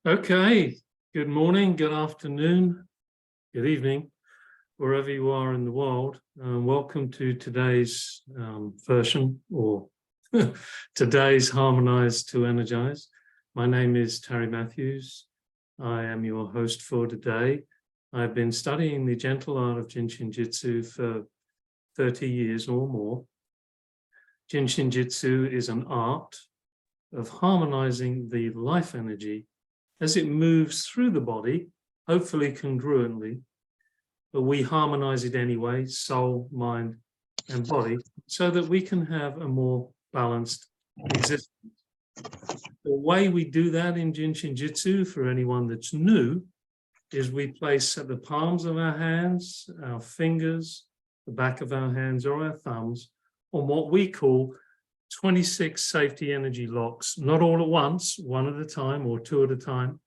Okay, good morning, good afternoon, good evening, wherever you are in the world. Welcome to today's version or today's Harmonize2Energize. My name is Terry Matthews. I am your host for today. I've been studying the gentle art of JIN SHIN JYUTSU for 30 years or more. JIN SHIN JYUTSU is an art of harmonizing the life energy as it moves through the body, hopefully congruently, but we harmonize it anyway, soul, mind, and body, so that we can have a more balanced existence. The way we do that in JIN SHIN JYUTSU, for anyone that's new, is we place at the palms of our hands, our fingers, the back of our hands or our thumbs, on what we call 26 safety energy locks, not all at once, one at a time or two at a time.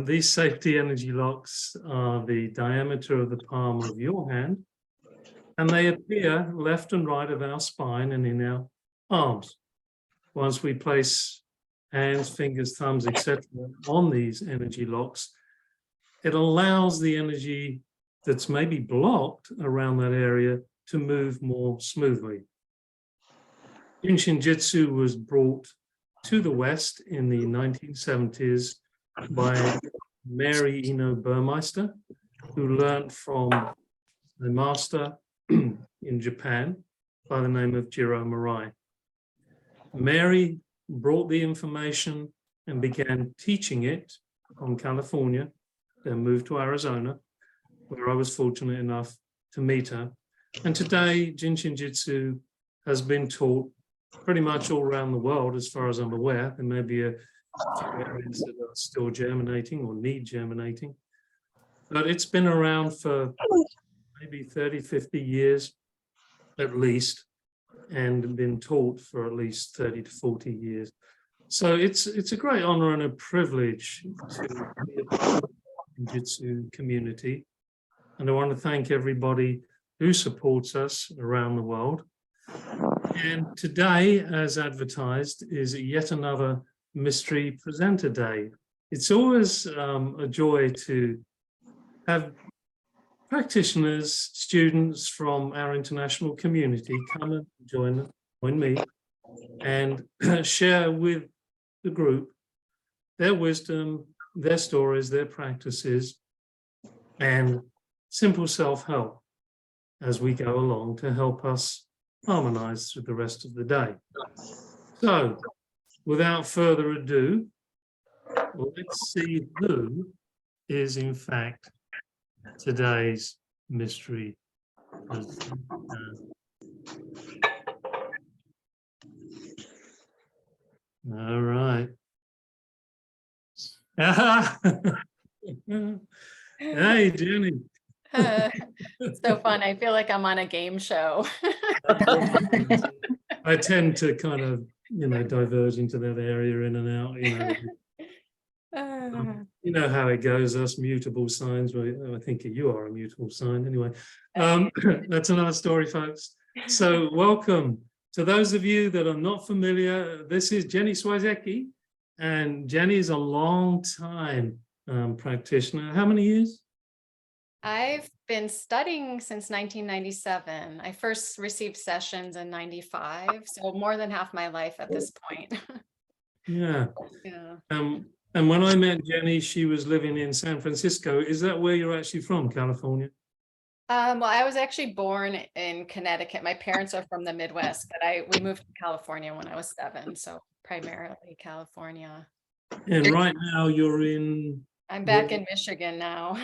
These safety energy locks are the diameter of the palm of your hand, and they appear left and right of our spine and in our arms. Once we place hands, fingers, thumbs, etc. on these energy locks, it allows the energy that's maybe blocked around that area to move more smoothly. JIN SHIN JYUTSU was brought to the West in the 1970s by Mary Ino Burmeister, who learned from a master in Japan by the name of Jiro Murai. Mary brought the information and began teaching it from California, then moved to Arizona, where I was fortunate enough to meet her. And today, JIN SHIN JYUTSU has been taught pretty much all around the world, as far as I'm aware. There may be a few areas that are still germinating or need germinating, but it's been around for maybe 30, 50 years at least, and been taught for at least 30 to 40 years. So it's a great honor and a privilege to be a part of the Jiu-Jitsu community. And I want to thank everybody who supports us around the world. And today, as advertised, is yet another Mystery Presenter Day. It's always a joy to have practitioners, students from our international community come and join me and share with the group their wisdom, their stories, their practices, and simple self-help as we go along to help us harmonize through the rest of the day. So, without further ado, let's see who is in fact today's mystery. All right. Hey, Jenny. So fun. I feel like I'm on a game show. I tend to kind of, diverge into that area in and out, you know how it goes, us mutable signs. Well, I think you are a mutable sign anyway. That's another story, folks. So welcome to those of you that are not familiar. This is Jenny Swiecicki, and Jenny is a long time practitioner. How many years? I've been studying since 1997. I first received sessions in 95, so more than half my life at this point. Yeah. Yeah. And when I met Jenny, she was living in San Francisco. Is that where you're actually from, California? Well, I was actually born in Connecticut. My parents are from the Midwest, but we moved to California when I was 7, so primarily California. And right now you're in... I'm back in Michigan now.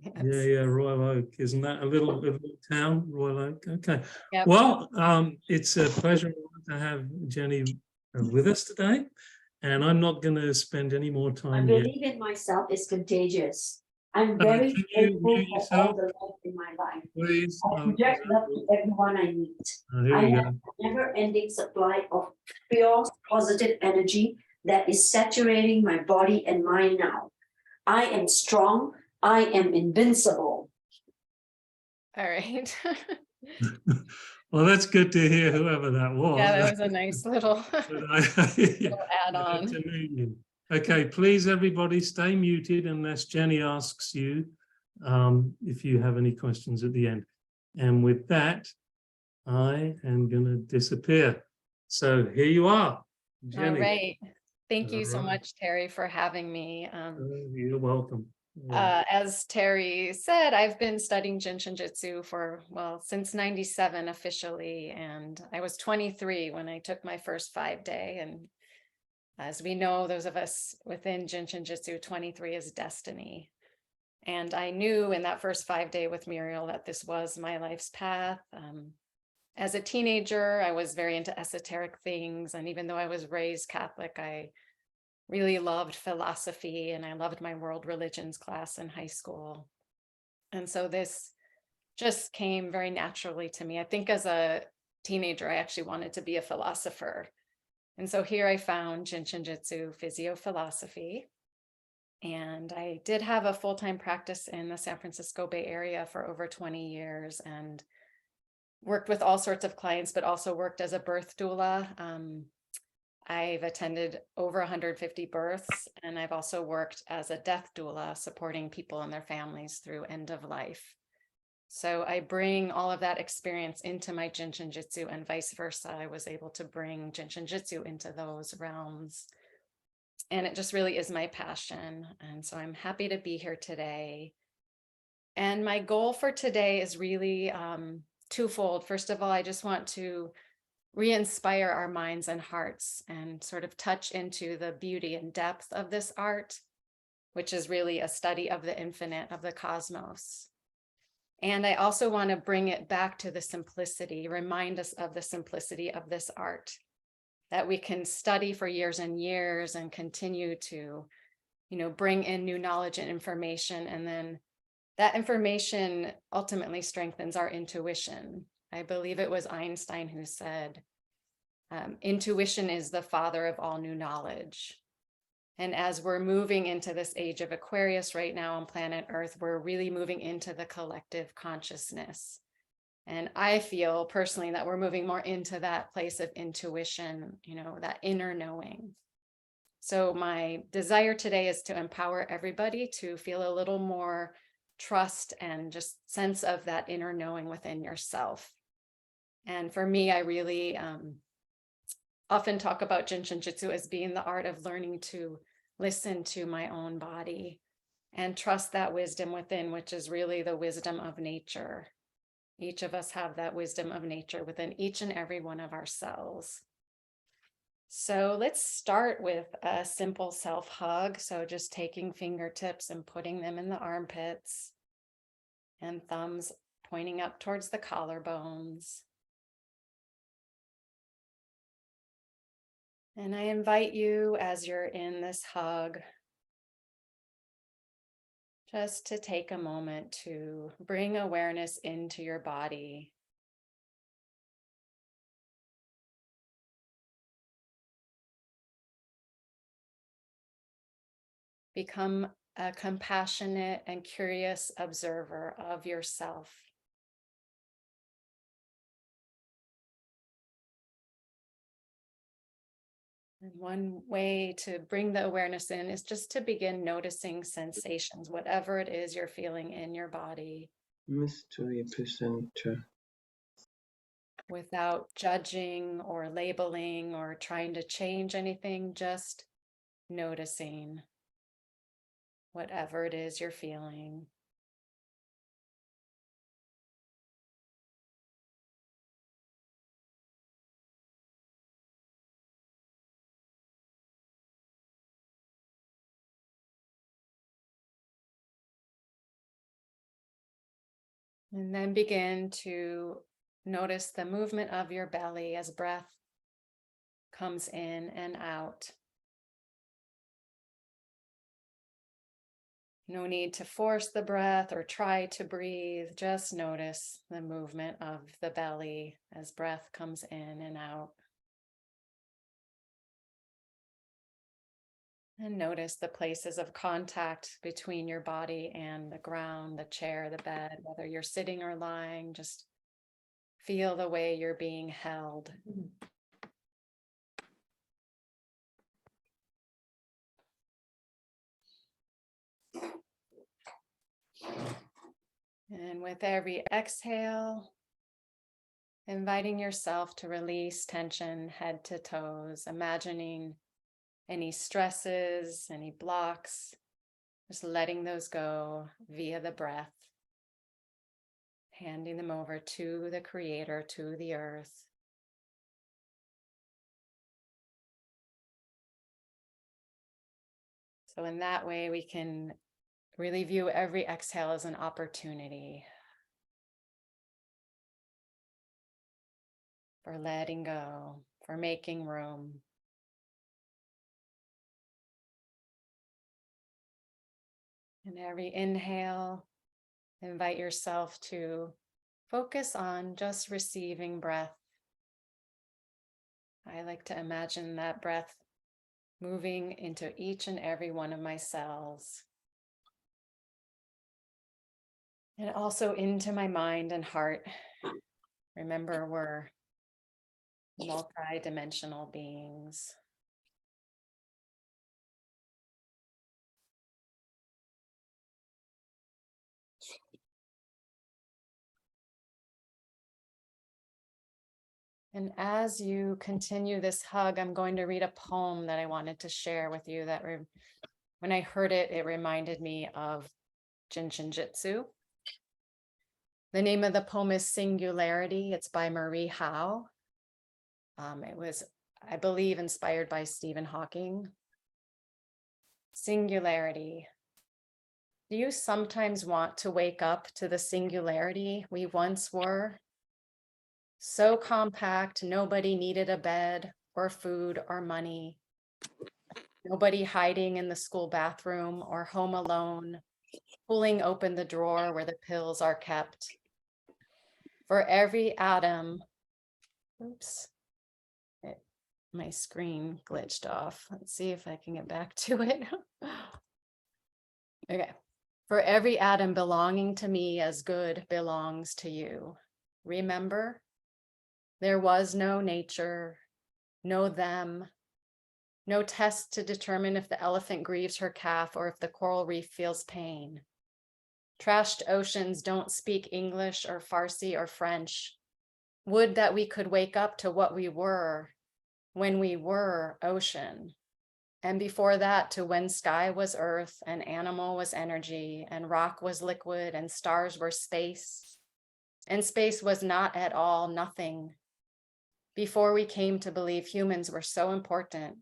Yes. Yeah, Royal Oak. Isn't that a little town, Royal Oak? Okay. Yep. Well, it's a pleasure to have Jenny with us today. And I'm not going to spend any more time I believe in myself is contagious. I'm very grateful for all the love in my life. Please. I project love to everyone I meet. Here I we have go. a never-ending supply of pure, positive energy that is saturating my body and mind now. I am strong. I am invincible. All right. Well, that's good to hear, whoever that was. Yeah, that was a nice little, Yeah, little add-on. to meet you. Okay, please, everybody, stay muted unless Jenny asks you if you have any questions at the end. And with that, I am going to disappear. So here you are, Jenny. All right. Thank you so All right. much, Terry, for having me. You're welcome. As Terry said, I've been studying JIN SHIN JYUTSU for, well, since 97 officially, and I was 23 when I took my first 5-day. And as we know, those of us within JIN SHIN JYUTSU, 23 is destiny. And I knew in that first 5-day with Muriel that this was my life's path. As a teenager, I was very into esoteric things. And even though I was raised Catholic, I really loved philosophy, and I loved my world religions class in high school. And so this just came very naturally to me. I think as a teenager, I actually wanted to be a philosopher. And so here I found JIN SHIN JYUTSU physiophilosophy. And I did have a full-time practice in the San Francisco Bay Area for over 20 years and worked with all sorts of clients, but also worked as a birth doula. I've attended over 150 births, and I've also worked as a death doula, supporting people and their families through end of life. So I bring all of that experience into my JIN SHIN JYUTSU, and vice versa. I was able to bring JIN SHIN JYUTSU into those realms. And it just really is my passion. And so I'm happy to be here today. And my goal for today is really twofold. First of all, I just want to re-inspire our minds and hearts and sort of touch into the beauty and depth of this art, which is really a study of the infinite, of the cosmos. And I also want to bring it back to the simplicity, remind us of the simplicity of this art that we can study for years and years and continue to, bring in new knowledge and information. And then that information ultimately strengthens our intuition. I believe it was Einstein who said, intuition is the father of all new knowledge. And as we're moving into this age of Aquarius right now on planet Earth, we're really moving into the collective consciousness. And I feel personally that we're moving more into that place of intuition, that inner knowing. So my desire today is to empower everybody to feel a little more trust and just sense of that inner knowing within yourself. And for me, I really often talk about JIN SHIN JYUTSU as being the art of learning to listen to my own body and trust that wisdom within, which is really the wisdom of nature. Each of us have that wisdom of nature within each and every one of our cells. So let's start with a simple self hug. So just taking fingertips and putting them in the armpits and thumbs pointing up towards the collarbones. And I invite you, as you're in this hug, just to take a moment to bring awareness into your body. Become a compassionate and curious observer of yourself. And one way to bring the awareness in is just to begin noticing sensations, whatever it is you're feeling in your body. Mystery presenter. Without judging or labeling or trying to change anything, just noticing whatever it is you're feeling. And then begin to notice the movement of your belly as breath comes in and out. No need to force the breath or try to breathe. Just notice the movement of the belly as breath comes in and out. And notice the places of contact between your body and the ground, the chair, the bed, whether you're sitting or lying. Just Feel the way you're being held. And with every exhale, inviting yourself to release tension head to toes, imagining any stresses, any blocks, just letting those go via the breath, handing them over to the Creator, to the earth. So in that way, we can really view every exhale as an opportunity for letting go, for making room. And every inhale, invite yourself to focus on just receiving breath. I like to imagine that breath moving into each and every one of my cells. And also into my mind and heart. Remember, we're multi-dimensional beings. And as you continue this hug, I'm going to read a poem that I wanted to share with you that when I heard it, it reminded me of JIN SHIN JYUTSU. The name of the poem is Singularity. It's by Marie Howe. It was, I believe, inspired by Stephen Hawking. Singularity. Do you sometimes want to wake up to the singularity we once were? So compact, nobody needed a bed or food or money. Nobody hiding in the school bathroom or home alone, pulling open the drawer where the pills are kept. For every atom, oops, my screen glitched off. Let's see if I can get back to it. Okay. For every atom belonging to me as good belongs to you. Remember, there was no nature, no them, no test to determine if the elephant grieves her calf or if the coral reef feels pain. Trashed oceans don't speak English or Farsi or French. Would that we could wake up to what we were when we were ocean. And before that, to when sky was earth and animal was energy and rock was liquid and stars were space. And space was not at all nothing. Before we came to believe humans were so important,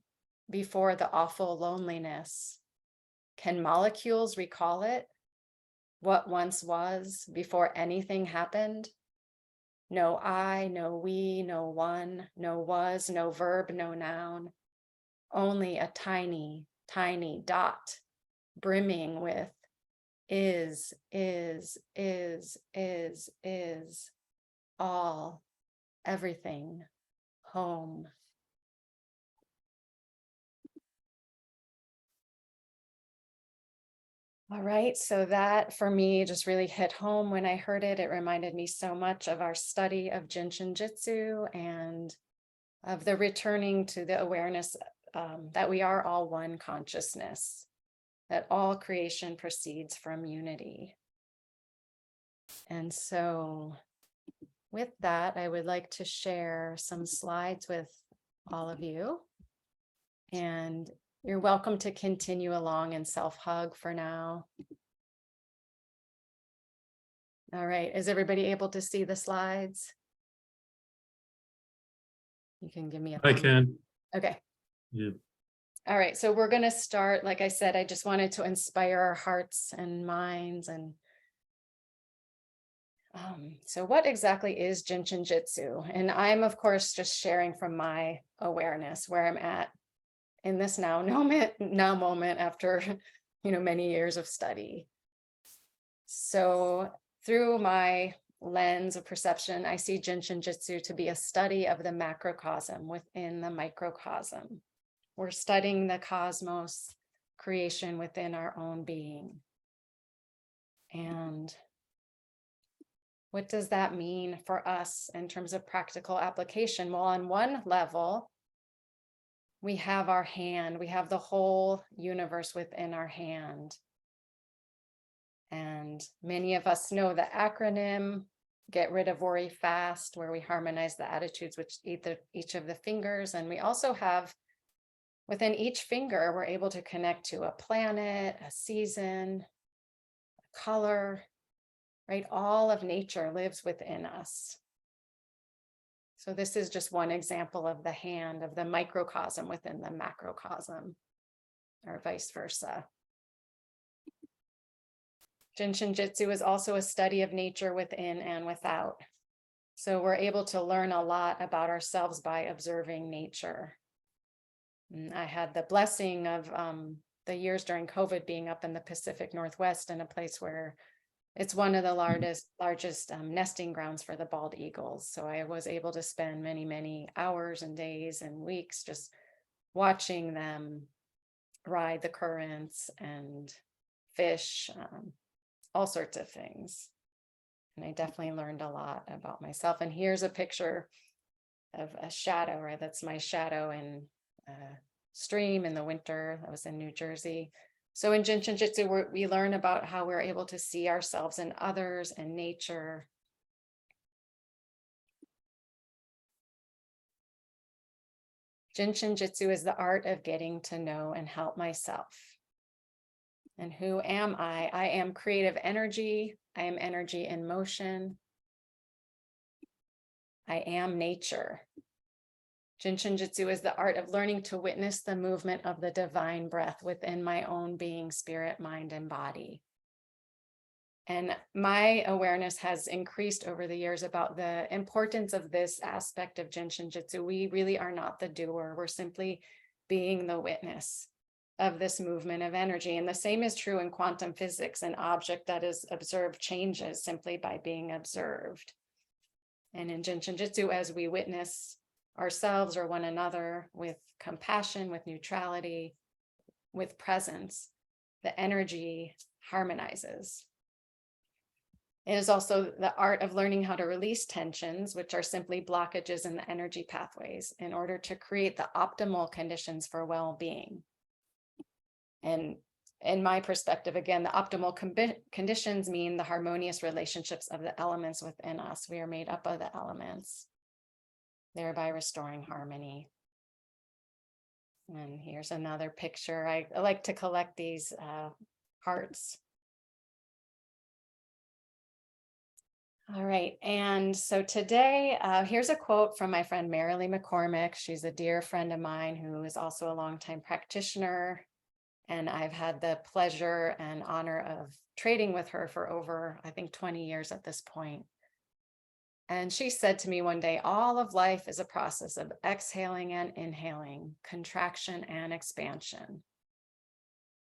before the awful loneliness. Can molecules recall it? What once was before anything happened? No I, no we, no one, no was, no verb, no noun. Only a tiny, tiny dot brimming with is, all, everything, home. All right, so that for me just really hit home when I heard it. It reminded me so much of our study of JIN SHIN JYUTSU and of the returning to the awareness that we are all one consciousness, that all creation proceeds from unity. And so with that, I would like to share some slides with all of you. And you're welcome to continue along and self-hug for now. All right, is everybody able to see the slides? You can give me a I thumbs. can. Okay. Yeah. All right, so we're going to start. Like I said, I just wanted to inspire our hearts and minds. And so what exactly is JIN SHIN JYUTSU? And I'm, of course, just sharing from my awareness where I'm at in this now moment after, many years of study. So through my lens of perception, I see JIN SHIN JYUTSU to be a study of the macrocosm within the microcosm. We're studying the cosmos, creation within our own being. And What does that mean for us in terms of practical application? Well, on one level, we have our hand, we have the whole universe within our hand. And many of us know the acronym, Get Rid of Worry Fast, where we harmonize the attitudes with each of the fingers. And we also have, within each finger, we're able to connect to a planet, a season, a color, right? All of nature lives within us. So this is just one example of the hand, of the microcosm within the macrocosm, or vice versa. JIN SHIN JYUTSU is also a study of nature within and without. So we're able to learn a lot about ourselves by observing nature. And I had the blessing of the years during COVID being up in the Pacific Northwest in a place where it's one of the largest nesting grounds for the bald eagles. So I was able to spend many, many hours and days and weeks just watching them ride the currents and fish, all sorts of things. And I definitely learned a lot about myself. And here's a picture of a shadow, right? That's my shadow in a stream in the winter. That was in New Jersey. So in JIN SHIN JYUTSU, we learn about how we're able to see ourselves and others and nature. JIN SHIN JYUTSU is the art of getting to know and help myself. And who am I? I am creative energy. I am energy in motion. I am nature. JIN SHIN JYUTSU is the art of learning to witness the movement of the divine breath within my own being, spirit, mind, and body. And my awareness has increased over the years about the importance of this aspect of JIN SHIN JYUTSU. We really are not the doer. We're simply being the witness of this movement of energy. And the same is true in quantum physics. An object that is observed changes simply by being observed. And in JIN SHIN JYUTSU, as we witness ourselves or one another with compassion, with neutrality, with presence, the energy harmonizes. It is also the art of learning how to release tensions, which are simply blockages in the energy pathways, in order to create the optimal conditions for well-being. And in my perspective, again, the optimal conditions mean the harmonious relationships of the elements within us. We are made up of the elements, thereby restoring harmony. And here's another picture. I like to collect these hearts. All right, and so today, here's a quote from my friend Marilee McCormick. She's a dear friend of mine who is also a longtime practitioner. And I've had the pleasure and honor of trading with her for over, I think, 20 years at this point. And she said to me one day, all of life is a process of exhaling and inhaling, contraction and expansion.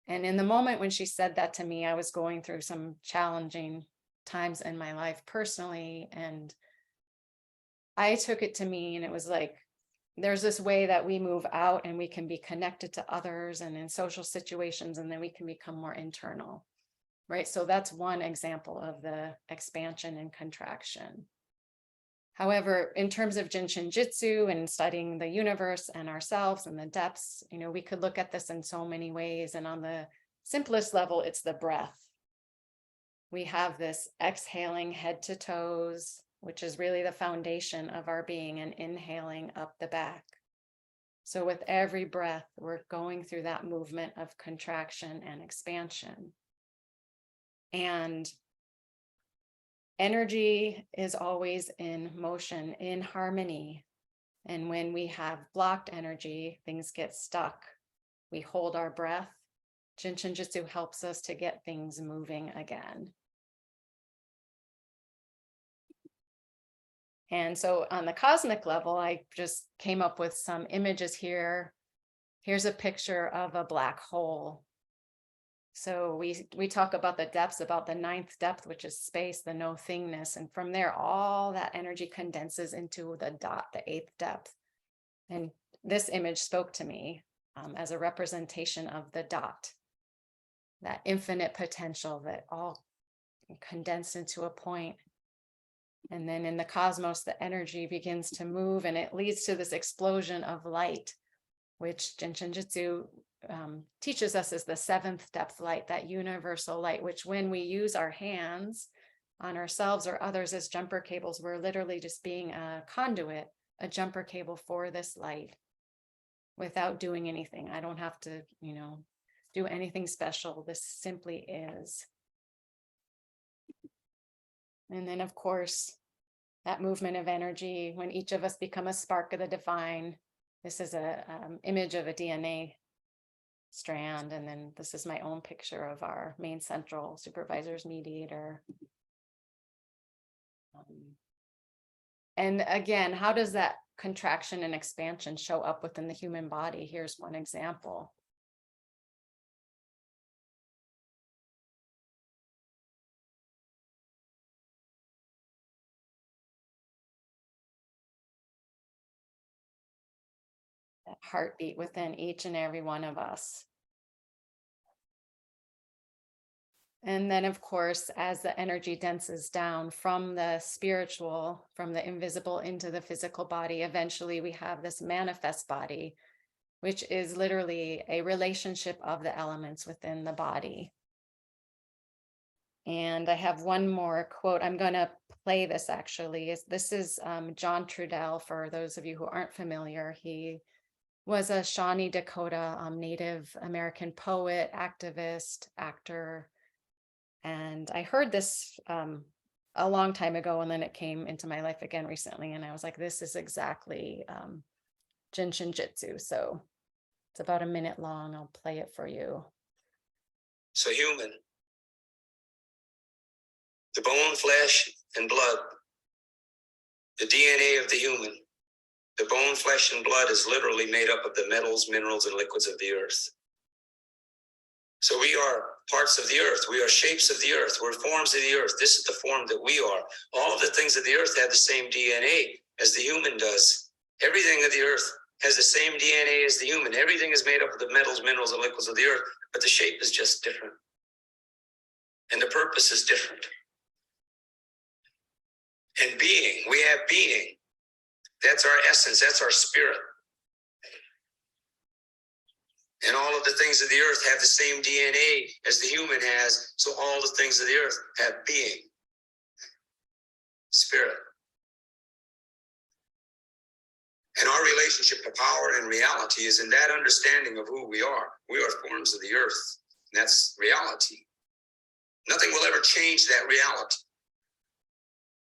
And in the moment when she said that to me, I was going through some challenging times in my life personally. And I took it to mean, it was like, there's this way that we move out and we can be connected to others and in social situations, and then we can become more internal, right? So that's one example of the expansion and contraction. However, in terms of JIN SHIN JYUTSU and studying the universe and ourselves and the depths, we could look at this in so many ways. And on the simplest level, it's the breath. We have this exhaling head to toes, which is really the foundation of our being, and inhaling up the back. So with every breath, we're going through that movement of contraction and expansion. And energy is always in motion, in harmony. And when we have blocked energy, things get stuck. We hold our breath. JIN SHIN JYUTSU helps us to get things moving again. And so on the cosmic level, I just came up with some images here. Here's a picture of a black hole. So we talk about the depths, about the 9th depth, which is space, the no thingness. And from there, all that energy condenses into the dot, the 8th depth. And this image spoke to me as a representation of the dot, that infinite potential that all condensed into a point. And then in the cosmos, the energy begins to move and it leads to this explosion of light, which JIN SHIN JYUTSU teaches us is the seventh depth light, that universal light, which when we use our hands on ourselves or others as jumper cables, we're literally just being a conduit, a jumper cable for this light without doing anything. I don't have to, do anything special. This simply is. And then, of course, that movement of energy, when each of us become a spark of the divine. This is a image of a DNA strand. And then this is my own picture of our main central supervisor's mediator. And again, how does that contraction and expansion show up within the human body? Here's one example. That heartbeat within each and every one of us. And then, of course, as the energy denses down from the spiritual, from the invisible into the physical body, eventually we have this manifest body, which is literally a relationship of the elements within the body. And I have one more quote. I'm going to play this actually. This is John Trudell, for those of you who aren't familiar. He was a Shawnee Dakota Native American poet, activist, actor. And I heard this a long time ago, and then it came into my life again recently. And I was like, this is exactly JIN SHIN JYUTSU. So it's about a minute long. I'll play it for you. So human, the bone, flesh, and blood, the DNA of the human, the bone, flesh, and blood is literally made up of the metals, minerals, and liquids of the earth. So we are parts of the earth. We are shapes of the earth. We're forms of the earth. This is the form that we are. All of the things of the earth have the same DNA as the human does. Everything of the earth has the same DNA as the human. Everything is made up of the metals, minerals, and liquids of the earth, but the shape is just different. And the purpose is different. And being, we have being. That's our essence. That's our spirit. And all of the things of the earth have the same DNA as the human has. So all the things of the earth have being, spirit. And our relationship to power and reality is in that understanding of who we are. We are forms of the earth. And that's reality. Nothing will ever change that reality.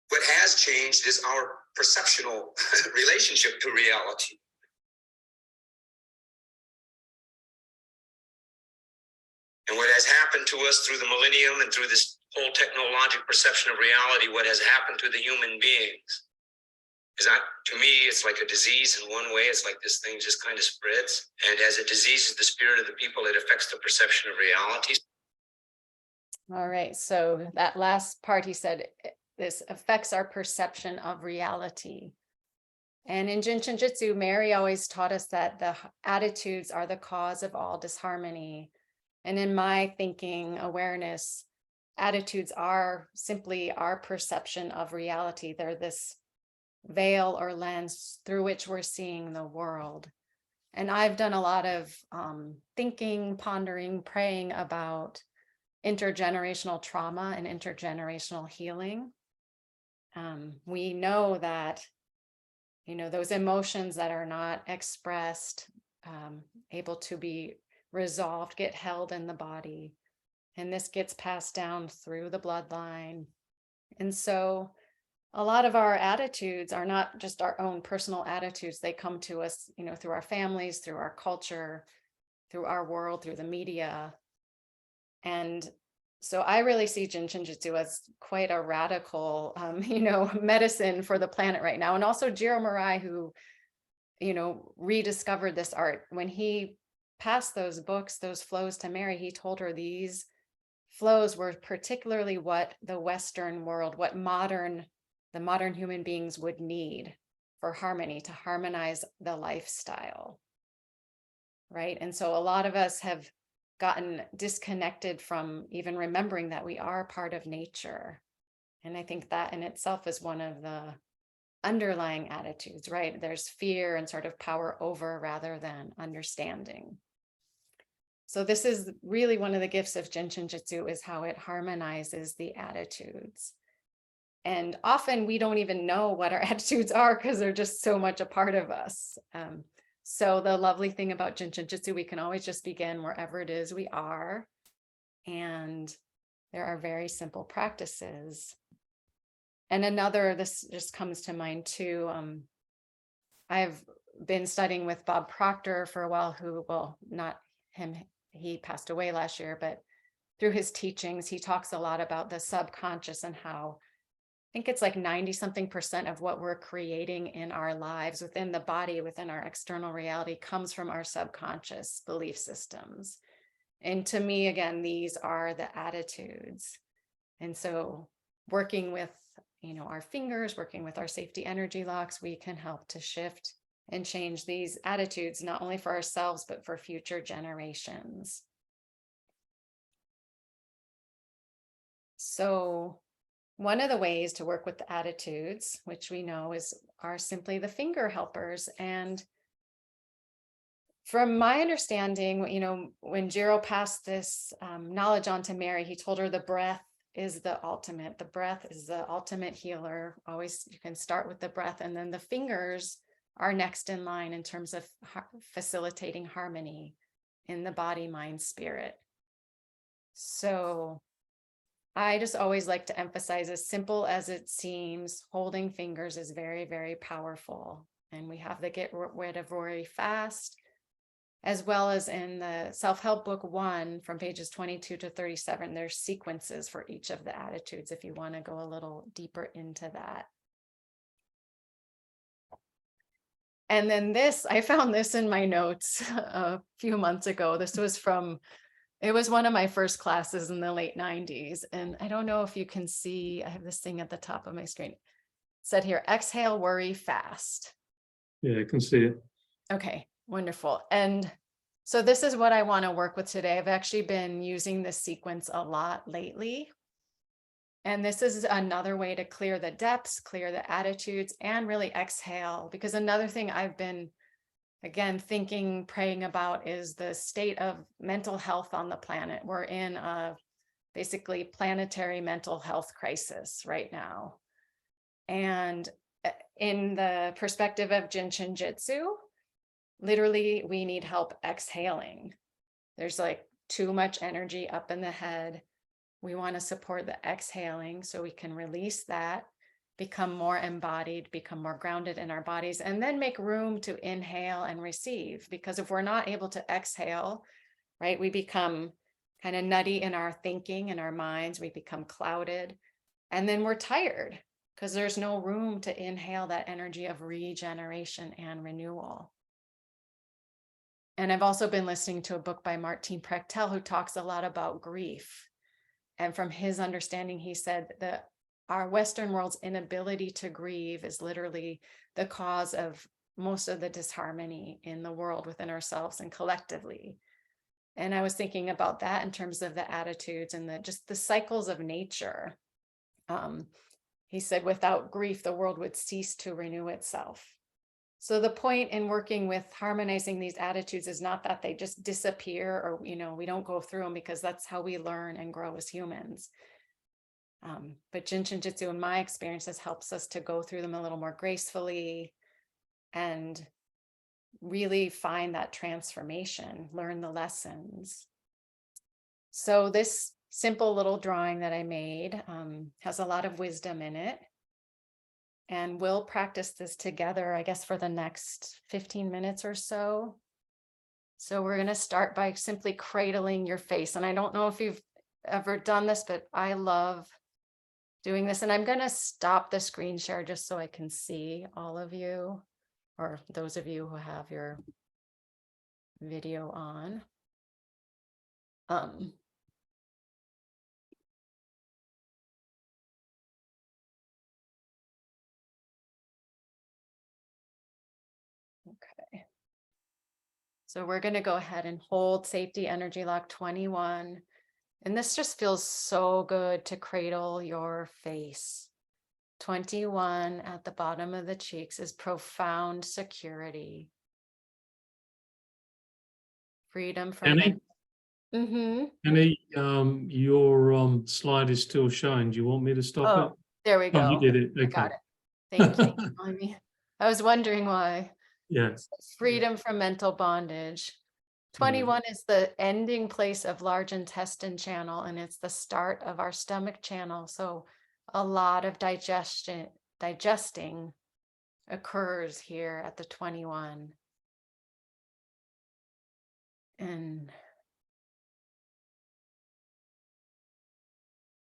What has changed is our perceptual relationship to reality. And what has happened to us through the millennium and through this whole technologic perception of reality, what has happened to the human beings is that, to me, it's like a disease in one way. It's like this thing just kind of spreads. And as it diseases the spirit of the people, it affects the perception of reality. All right. So that last part, he said, this affects our perception of reality. And in JIN SHIN JYUTSU, Mary always taught us that the attitudes are the cause of all disharmony. And in my thinking, awareness, attitudes are simply our perception of reality. They're this veil or lens through which we're seeing the world. And I've done a lot of thinking, pondering, praying about intergenerational trauma and intergenerational healing. We know that, those emotions that are not expressed, able to be resolved, get held in the body. And this gets passed down through the bloodline. And so a lot of our attitudes are not just our own personal attitudes. They come to us, through our families, through our culture, through our world, through the media. And so I really see JIN SHIN JYUTSU as quite a radical, medicine for the planet right now. And also Jiro Murai, who, rediscovered this art. When he passed those books, those flows to Mary, he told her these flows were particularly what the Western world, what the modern human beings would need for harmony, to harmonize the lifestyle, right? And so a lot of us have gotten disconnected from even remembering that we are part of nature And I think that in itself is one of the underlying attitudes, right? There's fear and sort of power over rather than understanding. So this is really one of the gifts of Jin Shin Jyutsu, is how it harmonizes the attitudes. And often we don't even know what our attitudes are because they're just so much a part of us. So the lovely thing about Jin Shin Jyutsu, we can always just begin wherever it is we are. And there are very simple practices. And another, this just comes to mind too. I've been studying with Bob Proctor for a while, who, well, not him, he passed away last year, but through his teachings, he talks a lot about the subconscious and how I think it's like 90-something% of what we're creating in our lives within the body, within our external reality, comes from our subconscious belief systems. And to me, again, these are the attitudes. And so working with, our fingers, working with our safety energy locks, we can help to shift and change these attitudes, not only for ourselves, but for future generations. So one of the ways to work with the attitudes, which we know are simply the finger helpers. And from my understanding, when Jiro passed this knowledge on to Mary, he told her the breath is the ultimate. The breath is the ultimate healer. Always, you can start with the breath, and then the fingers are next in line in terms of facilitating harmony in the body, mind, spirit. So I just always like to emphasize, as simple as it seems, holding fingers is very, very powerful. And we have the Get Rid of Worry Fast, as well as in the self-help book 1 from pages 22 to 37, there's sequences for each of the attitudes if you want to go a little deeper into that. And then I found this in my notes a few months ago. It was one of my first classes in the late 90s. And I don't know if you can see, I have this thing at the top of my screen. It said here, exhale, worry fast. Yeah, I can see it. Okay, wonderful. And so this is what I want to work with today. I've actually been using this sequence a lot lately. And this is another way to clear the depths, clear the attitudes, and really exhale. Because another thing I've been, again, thinking, praying about is the state of mental health on the planet. We're in a basically planetary mental health crisis right now. And in the perspective of Jin Shin Jyutsu, literally, we need help exhaling. There's like too much energy up in the head. We want to support the exhaling so we can release that, become more embodied, become more grounded in our bodies, and then make room to inhale and receive. Because if we're not able to exhale, right, we become kind of nutty in our thinking and our minds. We become clouded, and then we're tired because there's no room to inhale that energy of regeneration and renewal. And I've also been listening to a book by Martin Prechtel, who talks a lot about grief. And from his understanding, he said that our Western world's inability to grieve is literally the cause of most of the disharmony in the world within ourselves and collectively. And I was thinking about that in terms of the attitudes and just the cycles of nature. He said, without grief, the world would cease to renew itself. So the point in working with harmonizing these attitudes is not that they just disappear or, we don't go through them, because that's how we learn and grow as humans. But Jin Shin Jyutsu, in my experiences, helps us to go through them a little more gracefully and really find that transformation, learn the lessons. So this simple little drawing that I made has a lot of wisdom in it. And we'll practice this together, I guess, for the next 15 minutes or so. So we're going to start by simply cradling your face. And I don't know if you've ever done this, but I love doing this. And I'm going to stop the screen share just so I can see all of you, or those of you who have your video on. Okay. So we're going to go ahead and hold safety energy lock 21. And this just feels so good to cradle your face. 21 at the bottom of the cheeks is profound security. Freedom from Any, Mm-hmm. your slide is still showing. Do you want me to stop it? Oh, there we Oh, go. you did it. I Okay. got it. Thank you. I was wondering why. Yeah. Freedom from mental bondage. 21 is the ending place of large intestine channel, and it's the start of our stomach channel. So a lot of digesting occurs here at the 21. And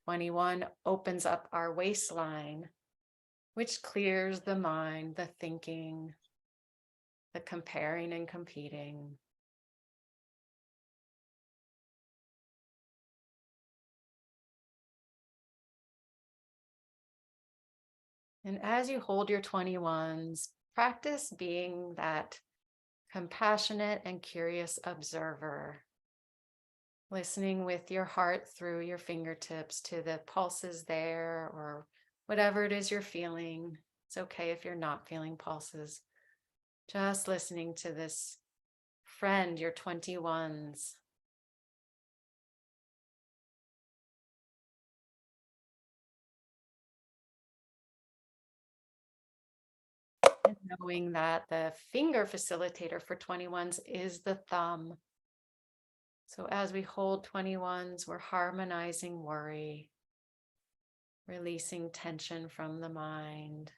21 opens up our waistline, which clears the mind, the thinking, the comparing and competing. And as you hold your 21s, practice being that compassionate and curious observer, listening with your heart through your fingertips to the pulses there or whatever it is you're feeling. It's okay if you're not feeling pulses. Just listening to this friend, your 21s. And knowing that the finger facilitator for 21s is the thumb. So as we hold 21s, we're harmonizing worry, releasing tension from the mind,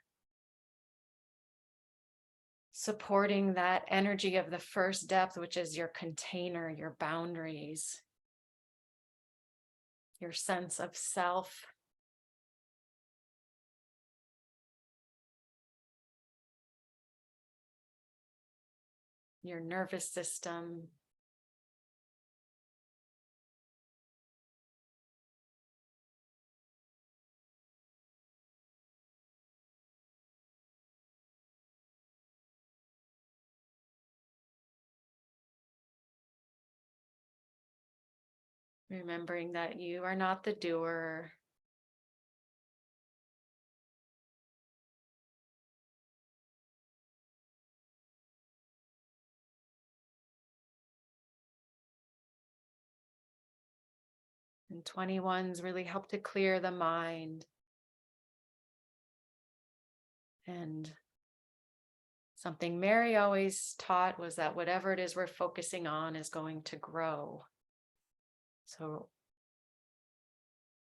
supporting that energy of the first depth, which is your container, your boundaries, your sense of self. Your nervous system. Remembering that you are not the doer. And 21s really help to clear the mind. And something Mary always taught was that whatever it is we're focusing on is going to grow. So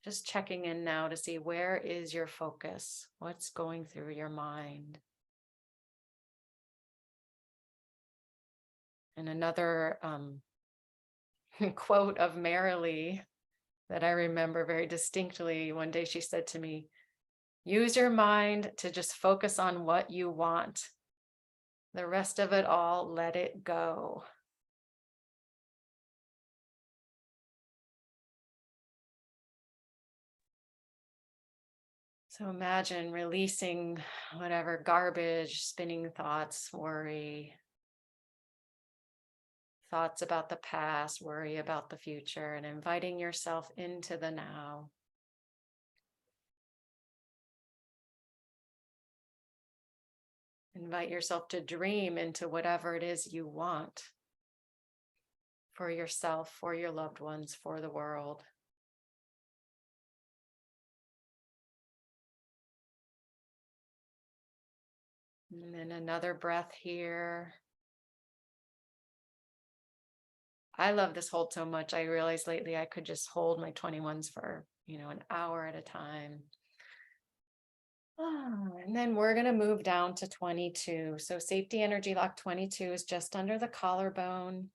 just checking in now to see, where is your focus? What's going through your mind? And another quote of Marilee that I remember very distinctly, one day she said to me, use your mind to just focus on what you want. The rest of it all, let it go. So imagine releasing whatever garbage, spinning thoughts, worry, thoughts about the past, worry about the future, and inviting yourself into the now. Invite yourself to dream into whatever it is you want for yourself, for your loved ones, for the world. And then another breath here. I love this hold so much. I realized lately I could just hold my 21s for, an hour at a time. And then we're going to move down to 22. So safety energy lock 22 is just under the collarbone.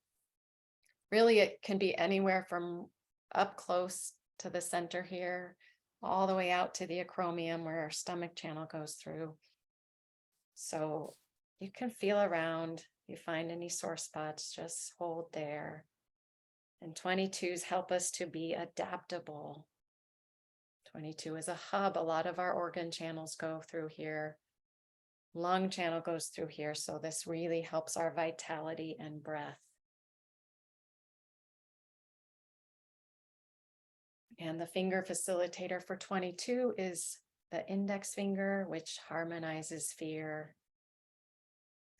Really, it can be anywhere from up close to the center here, all the way out to the acromion where our stomach channel goes through. So you can feel around. If you find any sore spots, just hold there. And 22s help us to be adaptable. 22 is a hub. A lot of our organ channels go through here. Lung channel goes through here. So this really helps our vitality and breath. And the finger facilitator for 22 is the index finger, which harmonizes fear.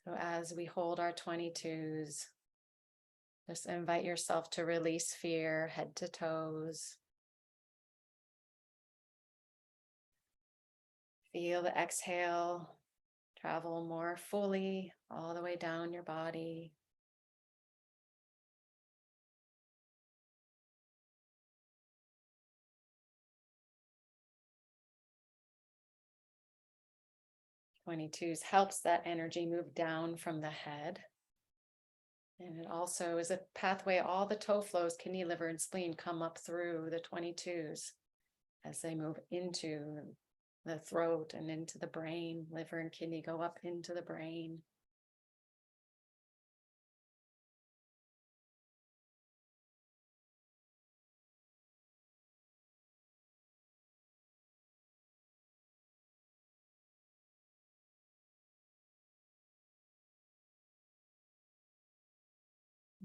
So as we hold our 22s, just invite yourself to release fear, head to toes. Feel the exhale travel more fully all the way down your body. '22s helps that energy move down from the head. And it also is a pathway, all the toe flows, kidney, liver, and spleen come up through the 22s as they move into the throat and into the brain. Liver and kidney go up into the brain.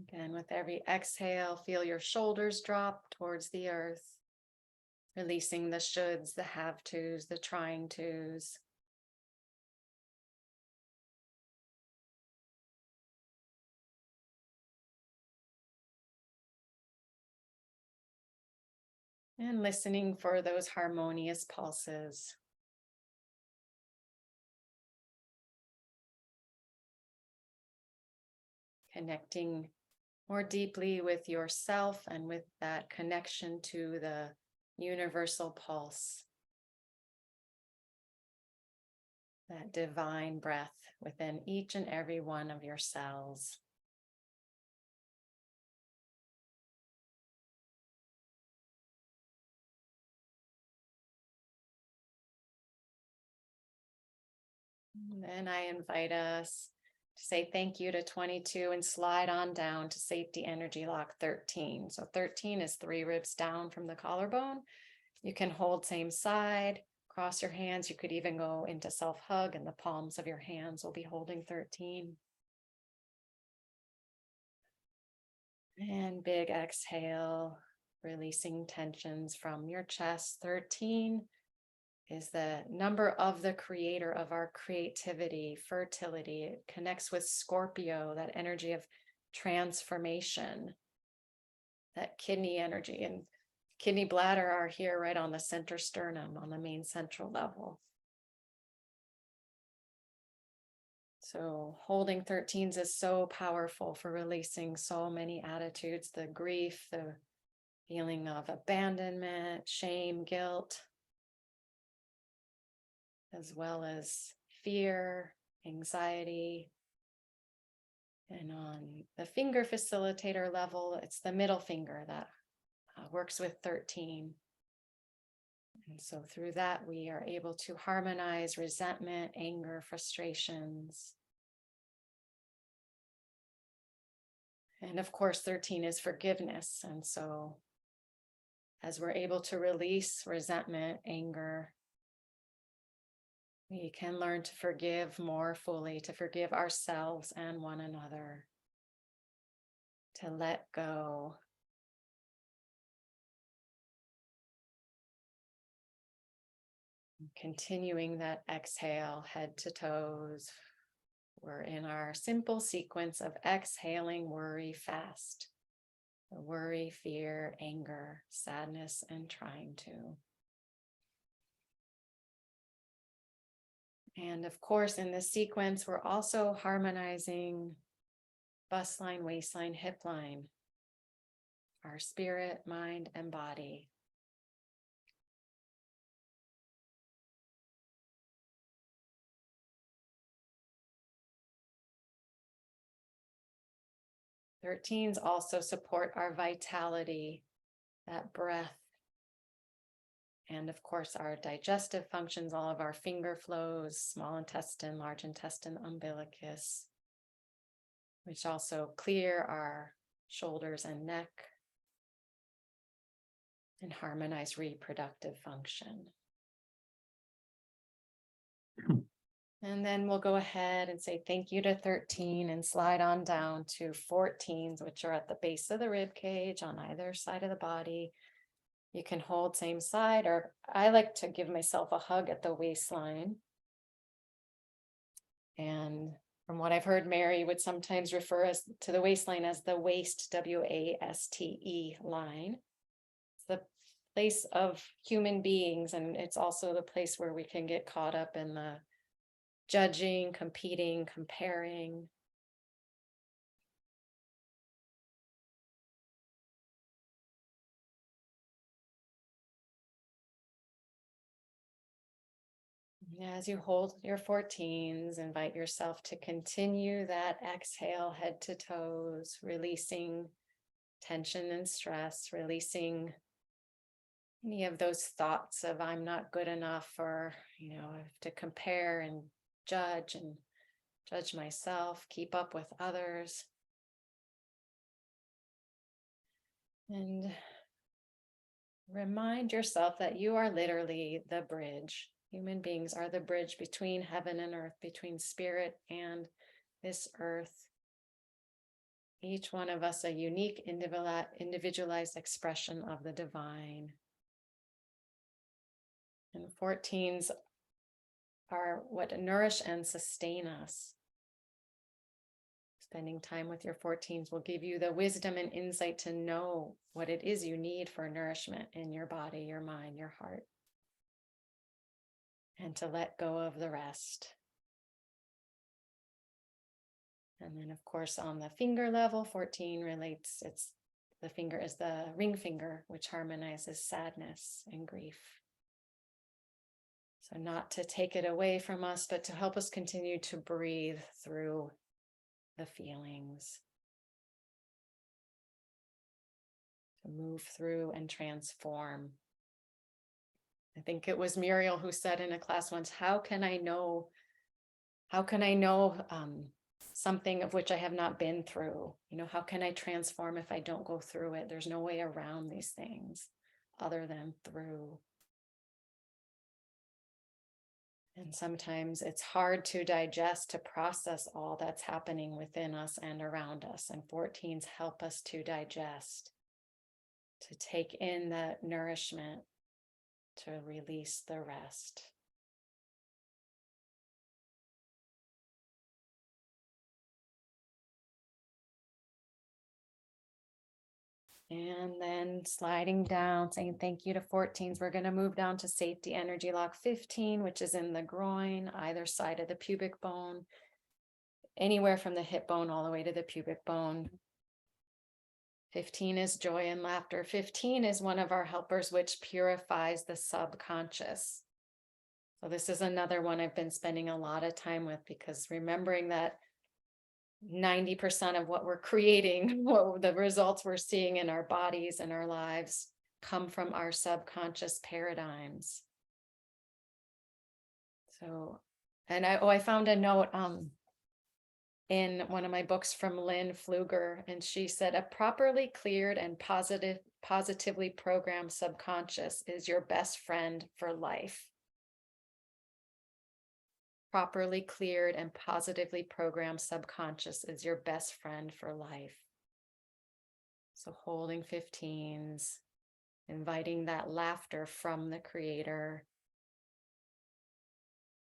Again, with every exhale, feel your shoulders drop towards the earth, releasing the shoulds, the have tos, the trying tos. And listening for those harmonious pulses. Connecting more deeply with yourself and with that connection to the universal pulse. That divine breath within each and every one of your cells. And then I invite us to say thank you to 22 and slide on down to safety energy lock 13. So 13 is 3 ribs down from the collarbone. You can hold same side, cross your hands. You could even go into self-hug and the palms of your hands will be holding 13. And big exhale, releasing tensions from your chest. 13 is the number of the creator of our creativity, fertility. It connects with Scorpio, that energy of transformation, that kidney energy. And kidney, bladder are here right on the center sternum, on the main central level. So holding 13s is so powerful for releasing so many attitudes, the grief, the feeling of abandonment, shame, guilt, as well as fear, anxiety. And on the finger facilitator level, it's the middle finger that works with 13. And so through that, we are able to harmonize resentment, anger, frustrations. And of course, 13 is forgiveness. And so as we're able to release resentment, anger, we can learn to forgive more fully, to forgive ourselves and one another, to let go. Continuing that exhale, head to toes. We're in our simple sequence of exhaling, worry, fast. Worry, fear, anger, sadness, and trying to. And of course, in this sequence, we're also harmonizing bust line, waistline, hip line, our spirit, mind, and body. Thirteens also support our vitality, that breath, and of course our digestive functions, all of our finger flows, small intestine, large intestine, umbilicus, which also clear our shoulders and neck and harmonize reproductive function. And then we'll go ahead and say thank you to 13 and slide on down to 14s, which are at the base of the rib cage on either side of the body. You can hold same side, or I like to give myself a hug at the waistline. And from what I've heard, Mary would sometimes refer us to the waistline as the waste, WASTE line. It's the place of human beings, and it's also the place where we can get caught up in the judging, competing, comparing. As you hold your 14s, invite yourself to continue that exhale, head to toes, releasing tension and stress, releasing any of those thoughts of I'm not good enough, or, I have to compare and judge myself, keep up with others. And remind yourself that you are literally the bridge. Human beings are the bridge between heaven and earth, between spirit and this earth. Each one of us a unique, individualized expression of the divine. And 14s are what nourish and sustain us. Spending time with your 14s will give you the wisdom and insight to know what it is you need for nourishment in your body, your mind, your heart. And to let go of the rest. And then, of course, on the finger level, 14 relates, the finger is the ring finger, which harmonizes sadness and grief. So not to take it away from us, but to help us continue to breathe through the feelings. To move through and transform. I think it was Muriel who said in a class once, how can I know something of which I have not been through? How can I transform if I don't go through it? There's no way around these things other than through. And sometimes it's hard to digest, to process all that's happening within us and around us. And 14s help us to digest, to take in the nourishment, to release the rest. And then sliding down, saying thank you to 14s. We're going to move down to safety energy lock 15, which is in the groin, either side of the pubic bone, anywhere from the hip bone all the way to the pubic bone. 15 is joy and laughter. 15 is one of our helpers, which purifies the subconscious. So this is another one I've been spending a lot of time with, because remembering that 90% of what we're creating, what the results we're seeing in our bodies and our lives, come from our subconscious paradigms. So, and I found a note in one of my books from Lynn Pfluger, and she said, a properly cleared and positively programmed subconscious is your best friend for life. Properly cleared and positively programmed subconscious is your best friend for life. So holding 15s, inviting that laughter from the creator,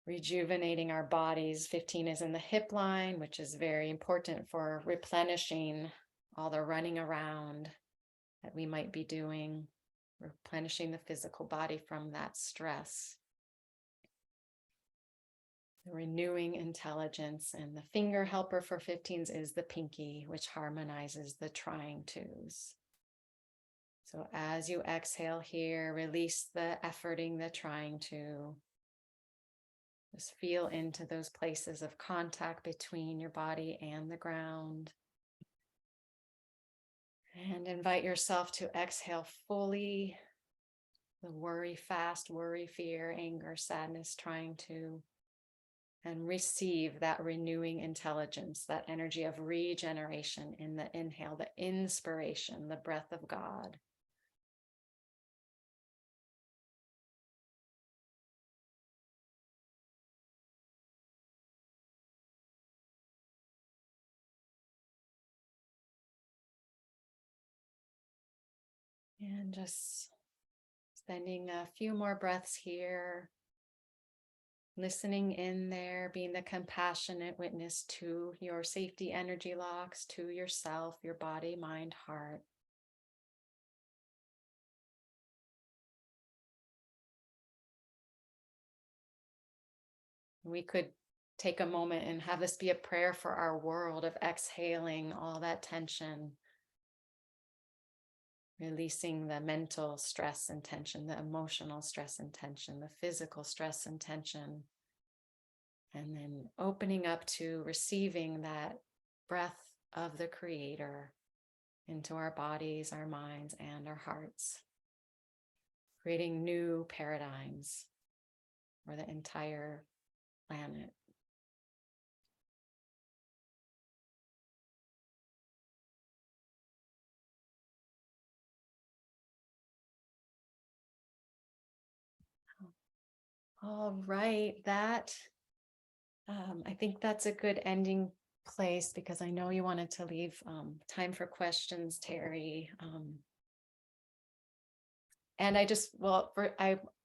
rejuvenating our bodies. 15 is in the hip line, which is very important for replenishing all the running around that we might be doing, replenishing the physical body from that stress. The renewing intelligence. And the finger helper for 15s is the pinky, which harmonizes the trying twos. So as you exhale here, release the efforting, the trying to. Just feel into those places of contact between your body and the ground. And invite yourself to exhale fully. The worry, fast worry, fear, anger, sadness, trying to. And receive that renewing intelligence, that energy of regeneration in the inhale, the inspiration, the breath of God. And just Spending a few more breaths here. Listening in there, being the compassionate witness to your safety energy locks, to yourself, your body, mind, heart. We could take a moment and have this be a prayer for our world of exhaling all that tension, releasing the mental stress and tension, the emotional stress and tension, the physical stress and tension, and then opening up to receiving that breath of the Creator into our bodies, our minds, and our hearts, creating new paradigms for the entire planet. All right, I think that's a good ending place because I know you wanted to leave time for questions, Terry. And I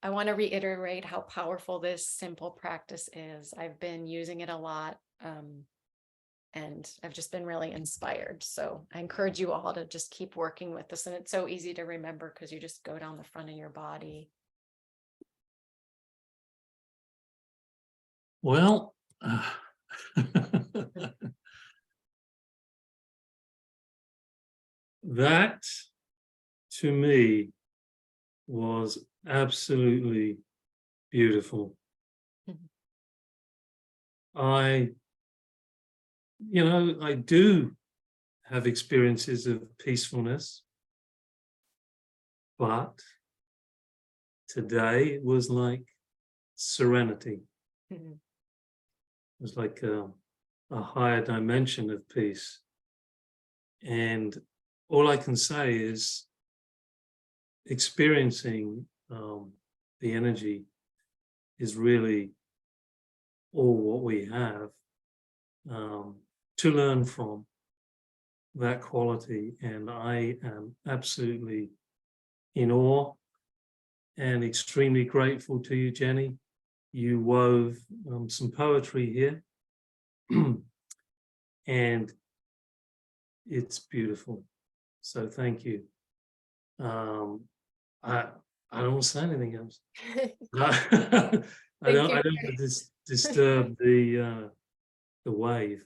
want to reiterate how powerful this simple practice is. I've been using it a lot, and I've just been really inspired. So I encourage you all to just keep working with this. And it's so easy to remember because you just go down the front of your body. Well, that to me was absolutely beautiful. I do have experiences of peacefulness, but today it was like serenity. Mhm. It was like a higher dimension of peace. And all I can say is experiencing the energy is really all what we have to learn from, that quality. And I am absolutely in awe and extremely grateful to you, Jenny. You wove some poetry here and it's beautiful. So thank you. I don't want to say anything else. I don't want to disturb the wave.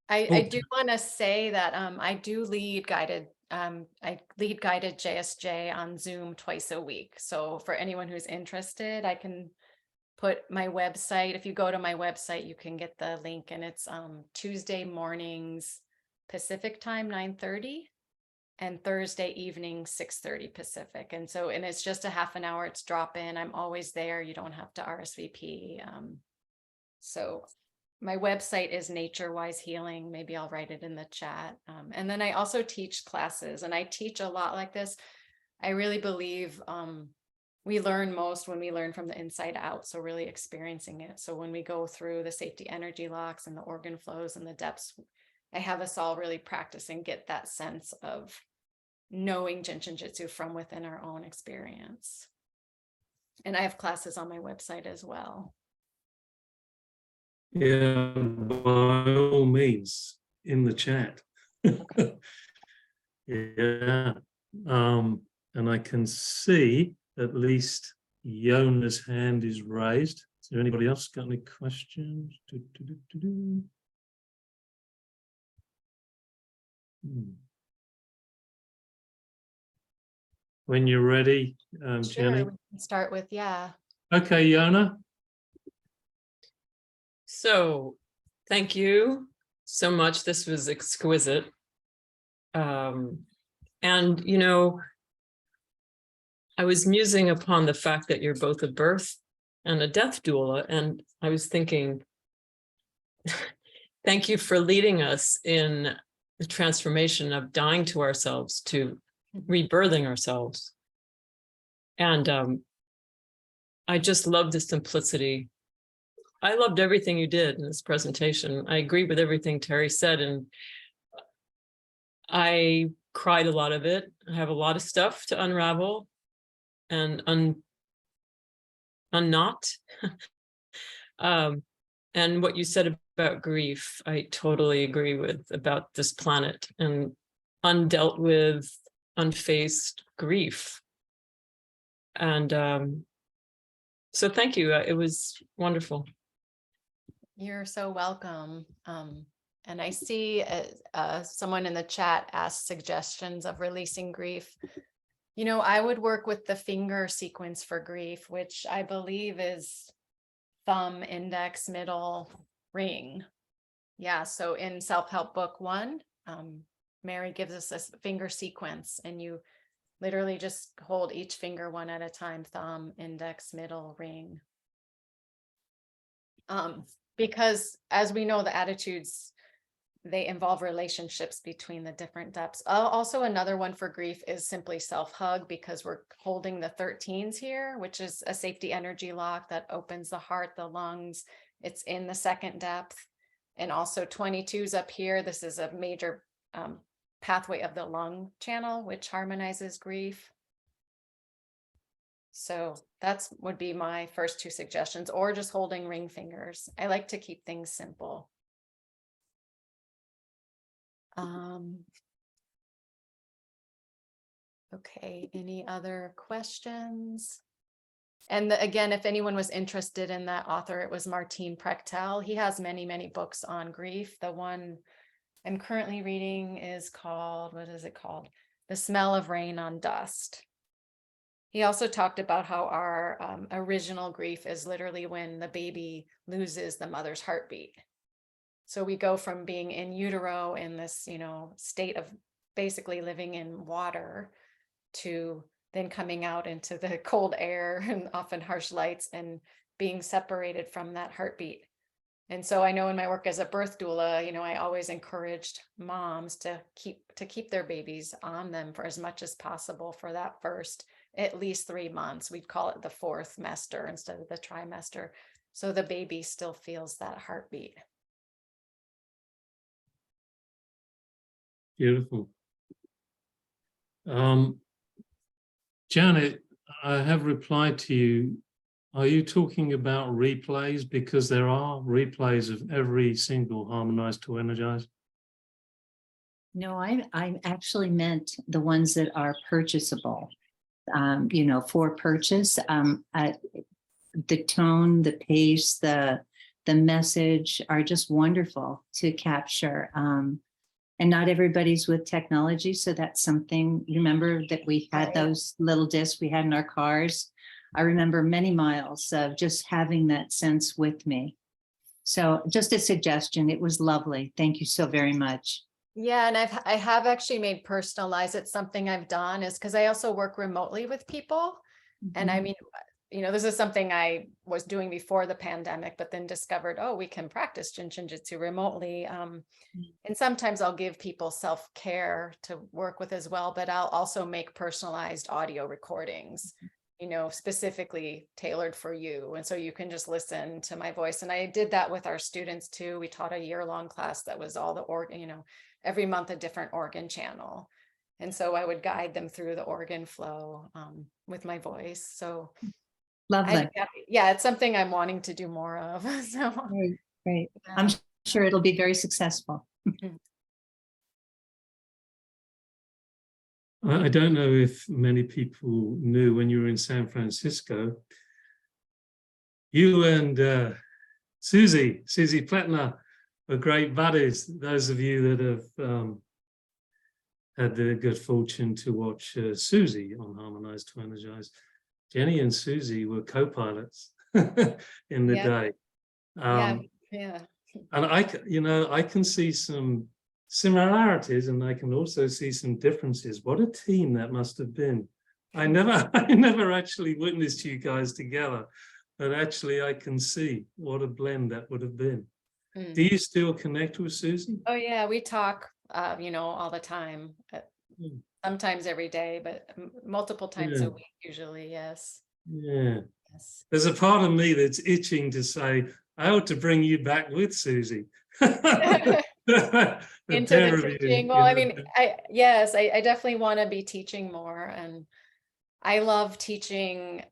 I do want to say that I do lead guided JSJ on Zoom twice a week. So for anyone who's interested, I can put my website. If you go to my website, you can get the link, and it's Tuesday mornings Pacific time 9:30 and Thursday evening 6:30 Pacific. And it's just a half an hour. It's drop in. I'm always there. You don't have to RSVP. So my website is Nature Wise Healing. Maybe I'll write it in the chat. And then I also teach classes, and I teach a lot like this. I really believe we learn most when we learn from the inside out. So really experiencing it. So when we go through the safety energy locks and the organ flows and the depths, I have us all really practice and get that sense of knowing JIN SHIN JYUTSU from within our own experience. And I have classes on my website as well. Yeah, by all means, in the chat. Yeah. And I can see at least Yona's hand is raised. Is there anybody else got any questions? When you're ready, Sure, Jenny. we can start with, yeah. Okay, Yona. So thank you so much. This was exquisite. And, you know, I was musing upon the fact that you're both a birth and a death doula. And I was thinking, thank you for leading us in the transformation of dying to ourselves to rebirthing ourselves. And I just love the simplicity. I loved everything you did in this presentation. I agree with everything Terry said, and I cried a lot of it. I have a lot of stuff to unravel. and unknot. And what you said about grief, I totally agree with, about this planet and undealt with, unfaced grief. And so thank you. It was wonderful. You're so welcome. And I see someone in the chat asked suggestions of releasing grief. You know, I would work with the finger sequence for grief, which I believe is thumb, index, middle, ring. Yeah, so in Self-Help Book 1, Mary gives us a finger sequence, and you literally just hold each finger one at a time: thumb, index, middle, ring. Because as we know, the attitudes, they involve relationships between the different depths. Also, another one for grief is simply self-hug, because we're holding the 13s here, which is a safety energy lock that opens the heart, the lungs. It's in the second depth. And also 22s up here. This is a major pathway of the lung channel, which harmonizes grief. So that's would be my first two suggestions, or just holding ring fingers. I like to keep things simple. Okay, any other questions? And again, if anyone was interested in that author, it was Martin Prechtel. He has many, many books on grief. The one I'm currently reading is called, what is it called? The Smell of Rain on Dust. He also talked about how our original grief is literally when the baby loses the mother's heartbeat. So we go from being in utero in this, you know, state of basically living in water, to then coming out into the cold air and often harsh lights and being separated from that heartbeat. And so I know in my work as a birth doula, you know, I always encouraged moms to keep their babies on them for as much as possible for that first at least 3 months. We'd call it the fourth trimester instead of the trimester. So the baby still feels that heartbeat. Beautiful. Janet, I have replied to you. Are you talking about replays? Because there are replays of every single Harmonize2Energize. No, I actually meant the ones that are purchasable, you know, for purchase. The tone, the pace, the message are just wonderful to capture. And not everybody's with technology. So that's something, you remember that we had those little discs we had in our cars. I remember many miles of just having that sense with me. So just a suggestion. It was lovely. Thank you so very much. Yeah, and I have actually made personalized. It's something I've done, is because I also work remotely with people. And I mean, you know, this is something I was doing before the pandemic, but then discovered, oh, we can practice JIN SHIN JYUTSU remotely. And sometimes I'll give people self-care to work with as well, but I'll also make personalized audio recordings, you know, specifically tailored for you. And so you can just listen to my voice. And I did that with our students too. We taught a year-long class that was all the organ, you know, every month a different organ channel. And so I would guide them through the organ flow with my voice. So Lovely. yeah, it's something I'm wanting to do more of. So Great. I'm sure it'll be very successful. I don't know if many people knew, when you were in San Francisco, you and Susie Pletner were great buddies. Those of you that have had the good fortune to watch Susie on Harmonize2Energize, Jenny and Susie were co-pilots in the day. Yeah. And I can see some similarities, and I can also see some differences. What a team that must have been. I never actually witnessed you guys together, but actually I can see what a blend that would have been. Do you still connect with Susie? Oh yeah, we talk, you know, all the time. Sometimes every day, but multiple times a week usually. Yes. Yeah. Yes. There's a part of me that's itching to say, I ought to bring you back with Susie. Into the teaching. Well, I mean, I definitely want to be teaching more, and I love teaching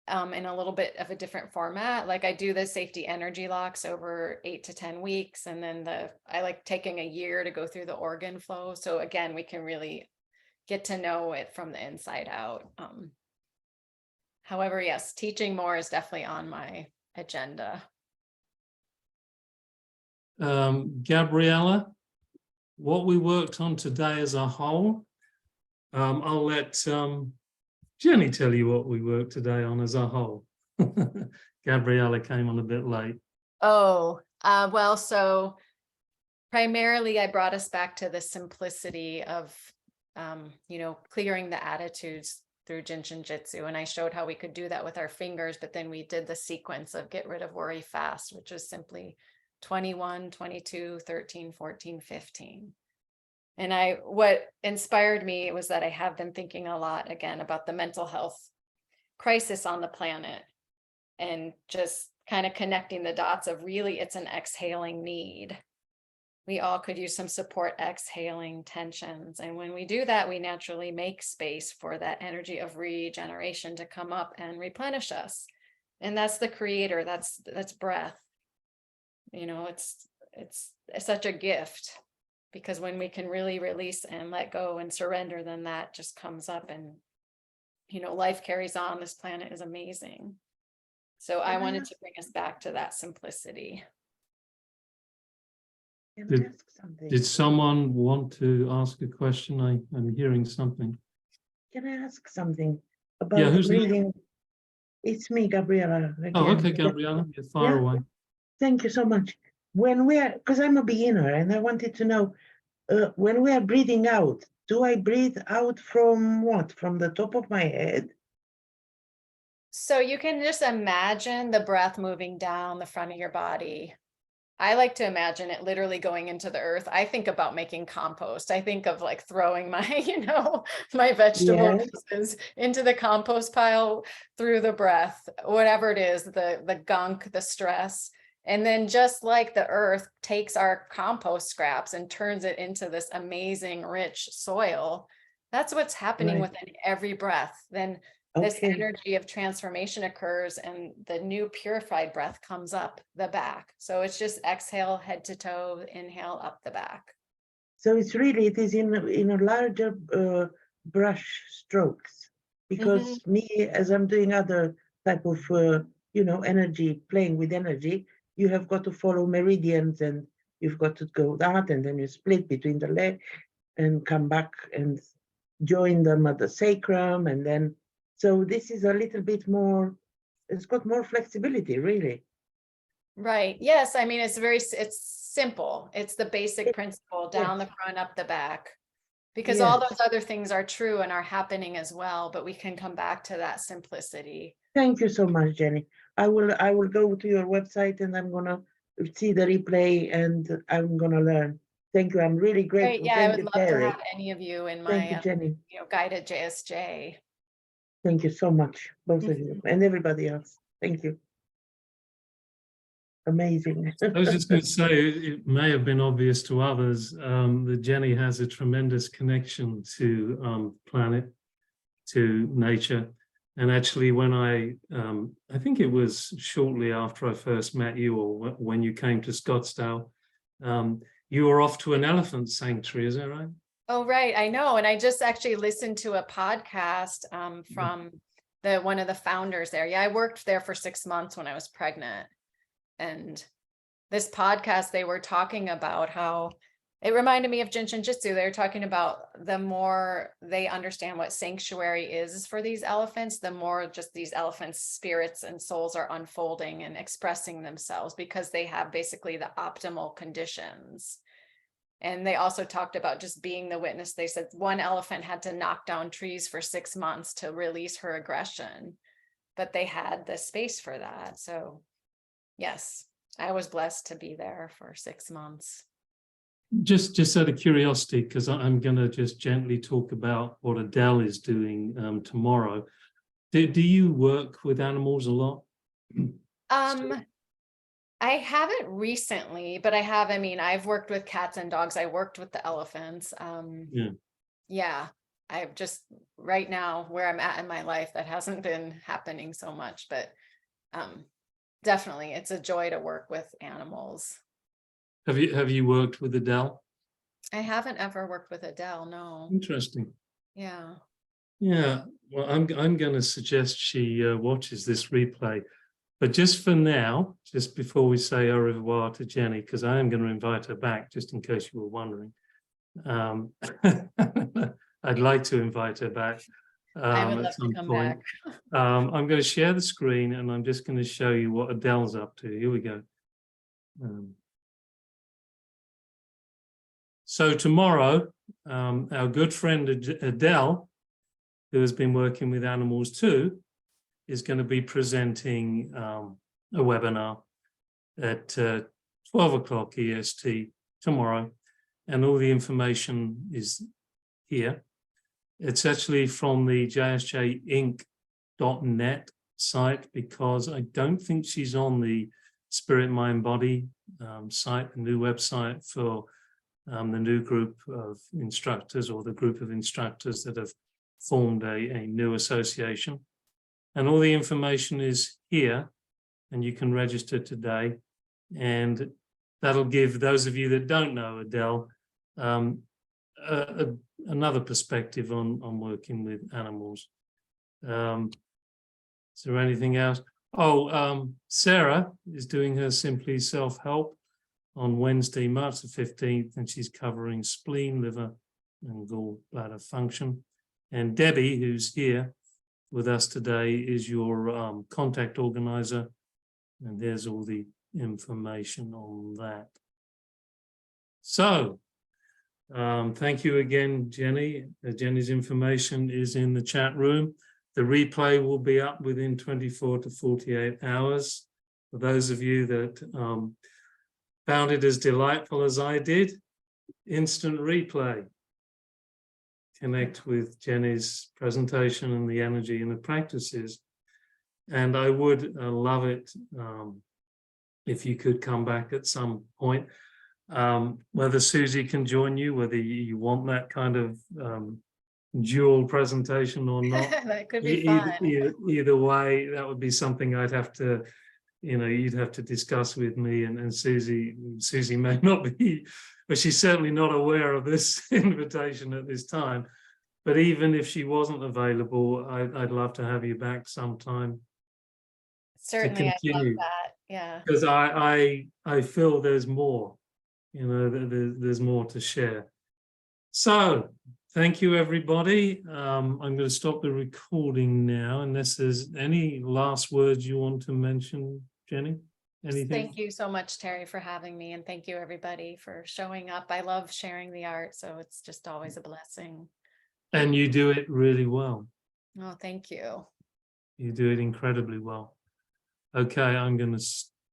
in a little bit of a different format. Like I do the safety energy locks over 8 to 10 weeks. And then I like taking a year to go through the organ flow. So again, we can really get to know it from the inside out. However, yes, teaching more is definitely on my agenda. Gabriella, what we worked on today as a whole, I'll let Jenny tell you what we worked today on as a whole. Gabriella came on a bit late. Oh, well, so primarily I brought us back to the simplicity of, clearing the attitudes through JIN SHIN JYUTSU. And I showed how we could do that with our fingers, but then we did the sequence of get rid of worry fast, which is simply 21, 22, 13, 14, 15. And what inspired me was that I have been thinking a lot again about the mental health crisis on the planet and just kind of connecting the dots of really it's an exhaling need. We all could use some support exhaling tensions. And when we do that, we naturally make space for that energy of regeneration to come up and replenish us. And that's the creator, that's breath. It's such a gift. Because when we can really release and let go and surrender, then that just comes up and, life carries on. This planet is amazing. So I wanted to bring us back to that simplicity. Did someone want to ask a question? I'm hearing something. Can I ask something about Yeah, who's breathing? It's me, Gabriella. Oh, Again. okay, Gabriella, you're far away. Thank you so much. Because I'm a beginner and I wanted to know, when we are breathing out, do I breathe out from what? From the top of my head? So you can just imagine the breath moving down the front of your body. I like to imagine it literally going into the earth. I think about making compost. I think of like throwing my, my vegetable pieces into the compost pile through the breath, whatever it is, the gunk, the stress. And then just like the earth takes our compost scraps and turns it into this amazing, rich soil, that's what's happening within every breath. Then this energy of transformation occurs and the new purified breath comes up the back. So it's just exhale, head to toe, inhale up the back. So it is in a larger brush strokes, because me, as I'm doing other type of, energy, playing with energy, you have got to follow meridians and you've got to go that, and then you split between the leg and come back and join them at the sacrum. And then, so this is a little bit more, it's got more flexibility, really. Right. Yes. I mean, it's simple. It's the basic principle down the front, up the back, because all those other things are true and are happening as well, but we can come back to that simplicity. Thank you so much, Jenny. I will go to your website and I'm gonna see the replay and I'm gonna learn. Thank you. I'm really grateful. Great. Yeah, Thank I would you, love Terry. to have any of you in Thank you, my Jenny. guided JSJ. Thank you so much, both of you and everybody else. Thank you. Amazing. I was just going to say, it may have been obvious to others that Jenny has a tremendous connection to planet, to nature. And actually, when I think it was shortly after I first met you, or when you came to Scottsdale, you were off to an elephant sanctuary, is that right? Oh, right. I know. And I just actually listened to a podcast from one of the founders there. Yeah, I worked there for 6 months when I was pregnant. And this podcast, they were talking about how it reminded me of JIN SHIN JYUTSU. They were talking about the more they understand what sanctuary is for these elephants, the more just these elephants' spirits and souls are unfolding and expressing themselves, because they have basically the optimal conditions. And they also talked about just being the witness. They said one elephant had to knock down trees for 6 months to release her aggression, but they had the space for that. So yes, I was blessed to be there for 6 months. Just out of curiosity, because I'm going to just gently talk about what Adele is doing tomorrow. Do you work with animals a lot? I haven't recently, but I have. I mean, I've worked with cats and dogs. I worked with the elephants. Yeah. I've just right now where I'm at in my life, that hasn't been happening so much, but definitely it's a joy to work with animals. Have you worked with Adele? I haven't ever worked with Adele, no. Interesting. Yeah. Yeah, well, I'm going to suggest she watches this replay. But just for now, just before we say au revoir to Jenny, because I am going to invite her back, just in case you were wondering. I'd like to invite her back I would at love to some come point. back. I'm going to share the screen and I'm just going to show you what Adele's up to. Here we go. So tomorrow, our good friend Adele, who has been working with animals too, is going to be presenting a webinar at 12 o'clock EST tomorrow. And all the information is here. It's actually from the JINSHINJYUTSU.net site, because I don't think she's on the Spirit, Mind, Body site, the new website for the new group of instructors, or the group of instructors that have formed a new association. And all the information is here, and you can register today. And that'll give those of you that don't know Adele another perspective on working with animals. Is there anything else? Oh, Sarah is doing her Simply Self-Help on Wednesday, March the 15th, and she's covering spleen, liver, and gallbladder function. And Debbie, who's here with us today, is your contact organizer, and there's all the information on that. So, thank you again, Jenny. Jenny's information is in the chat room. The replay will be up within 24 to 48 hours. For those of you that found it as delightful as I did, instant replay. Connect with Jenny's presentation and the energy and the practices. And I would love it if you could come back at some point. Whether Susie can join you, whether you want that kind of dual presentation or not. That could be fun. Either way, that would be something I'd have to, you'd have to discuss with me, and Susie may not be, but she's certainly not aware of this invitation at this time. But even if she wasn't available, I'd love to have you back sometime. Certainly, I love that. Yeah. Because I feel there's more, there's more to share. So thank you, everybody. I'm going to stop the recording now, unless there's any last words you want to mention, Jenny. Anything? Thank you so much, Terry, for having me, and thank you everybody for showing up. I love sharing the art, so it's just always a blessing. And you do it really well. Oh, thank you. You do it incredibly well. Okay, I'm going to